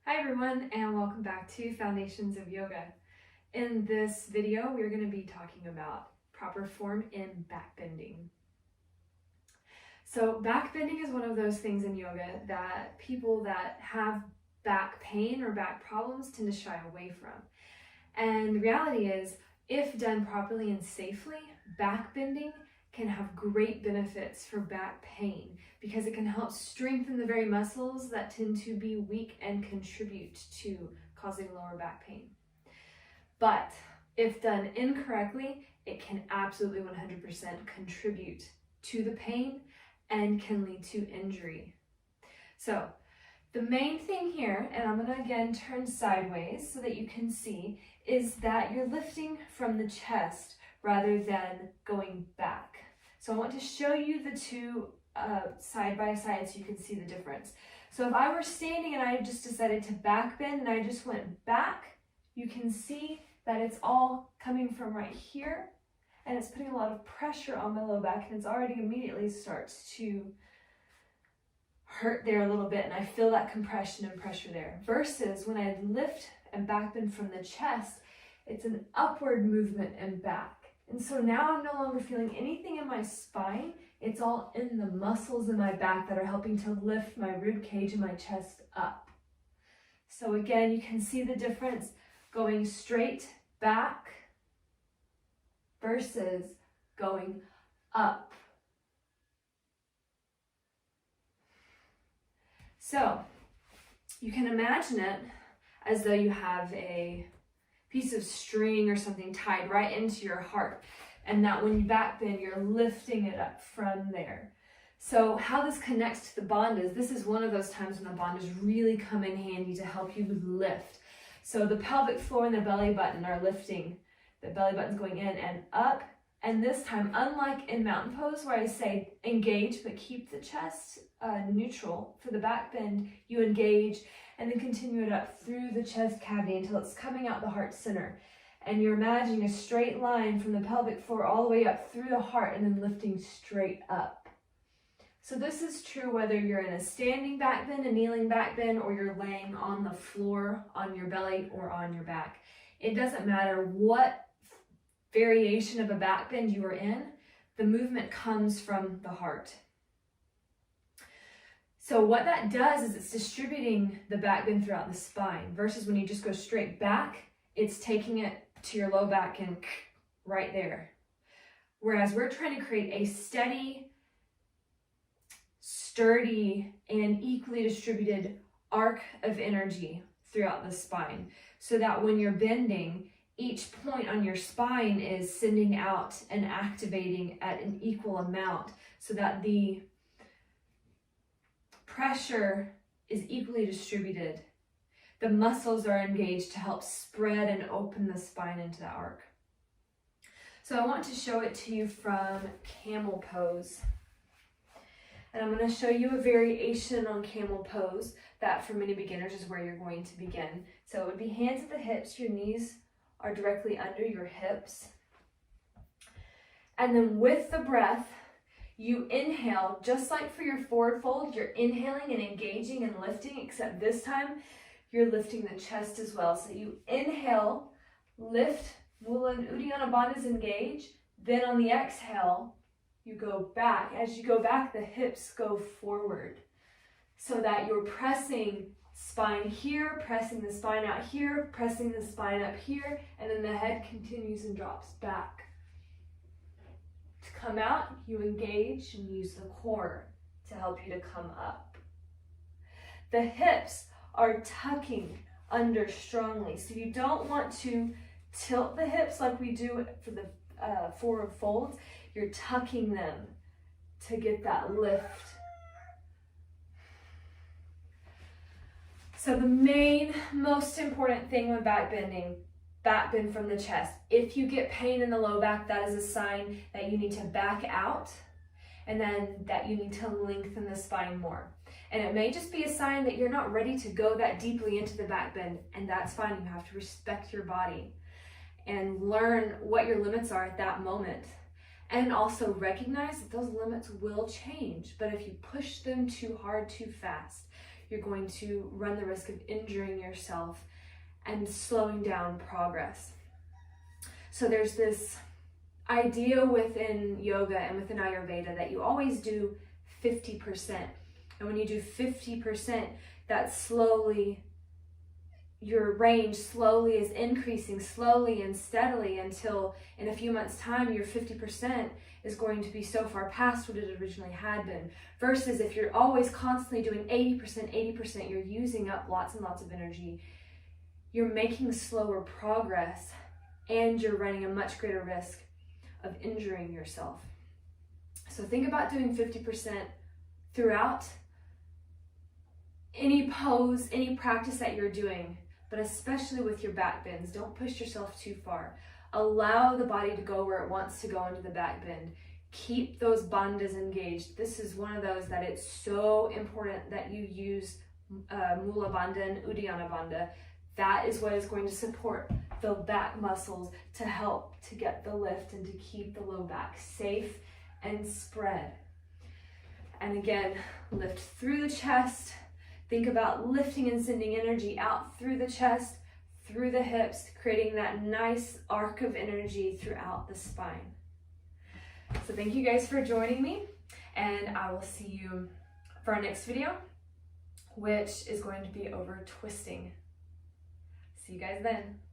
Hi everyone, and welcome back to Foundations of Yoga. In this video, we're going to be talking about proper form in backbending. So backbending is one of those things in yoga that people that have back pain or back problems tend to shy away from. And the reality is, if done properly and safely, backbending can have great benefits for back pain because it can help strengthen the very muscles that tend to be weak and contribute to causing lower back pain. But if done incorrectly, it can absolutely 100% contribute to the pain and can lead to injury. So the main thing here, and I'm going to again turn sideways so that you can see, is that you're lifting from the chest rather than going back. So I want to show you the two side by side so you can see the difference. So if I were standing and I just decided to backbend and I just went back, you can see that it's all coming from right here and it's putting a lot of pressure on my low back, and it's already immediately starts to hurt there a little bit, and I feel that compression and pressure there. Versus when I lift and backbend from the chest, it's an upward movement and back. And so now I'm no longer feeling anything in my spine. It's all in the muscles in my back that are helping to lift my rib cage and my chest up. So again, you can see the difference going straight back versus going up. So you can imagine it as though you have a piece of string or something tied right into your heart, and that when you backbend, you're lifting it up from there. So how this connects to the bond is, this is one of those times when the bond is really come in handy to help you lift. So the pelvic floor and the belly button are lifting. The belly button's going in and up. And this time, unlike in mountain pose where I say engage but keep the chest neutral, for the backbend, you engage and then continue it up through the chest cavity until it's coming out the heart center. And you're imagining a straight line from the pelvic floor all the way up through the heart and then lifting straight up. So this is true whether you're in a standing backbend, a kneeling backbend, or you're laying on the floor on your belly or on your back. It doesn't matter what variation of a backbend you are in, the movement comes from the heart. So what that does is it's distributing the backbend throughout the spine, versus when you just go straight back, it's taking it to your low back and right there. Whereas we're trying to create a steady, sturdy, and equally distributed arc of energy throughout the spine, so that when you're bending, each point on your spine is sending out and activating at an equal amount, so that the pressure is equally distributed. The muscles are engaged to help spread and open the spine into the arc. So I want to show it to you from camel pose. And I'm going to show you a variation on camel pose that for many beginners is where you're going to begin. So it would be hands at the hips, your knees are directly under your hips. And then with the breath, you inhale, just like for your forward fold, you're inhaling and engaging and lifting, except this time you're lifting the chest as well. So you inhale, lift, Mula and Uddiyana Bandhas engage. Then on the exhale, you go back. As you go back, the hips go forward, so that you're pressing spine here, pressing the spine out here, pressing the spine up here, and then the head continues and drops back. To come out, you engage and use the core to help you to come up. The hips are tucking under strongly, so you don't want to tilt the hips like we do for the forward folds. You're tucking them to get that lift. So the main, most important thing when backbending, backbend from the chest. If you get pain in the low back, that is a sign that you need to back out, and then that you need to lengthen the spine more. And it may just be a sign that you're not ready to go that deeply into the backbend, and that's fine. You have to respect your body and learn what your limits are at that moment. And also recognize that those limits will change, but if you push them too hard, too fast, you're going to run the risk of injuring yourself and slowing down progress. So there's this idea within yoga and within Ayurveda that you always do 50%. And when you do 50%, that slowly, your range slowly is increasing slowly and steadily until in a few months' time, your 50% is going to be so far past what it originally had been. Versus if you're always constantly doing 80%, you're using up lots and lots of energy. You're making slower progress and you're running a much greater risk of injuring yourself. So think about doing 50% throughout any pose, any practice that you're doing, but especially with your back bends. Don't push yourself too far. Allow the body to go where it wants to go into the back bend. Keep those bandhas engaged. This is one of those that it's so important that you use Mula Bandha and Uddiyana Bandha. That is what is going to support the back muscles to help to get the lift and to keep the low back safe and spread. And again, lift through the chest. Think about lifting and sending energy out through the chest, through the hips, creating that nice arc of energy throughout the spine. So thank you guys for joining me, and I will see you for our next video, which is going to be over twisting. See you guys then.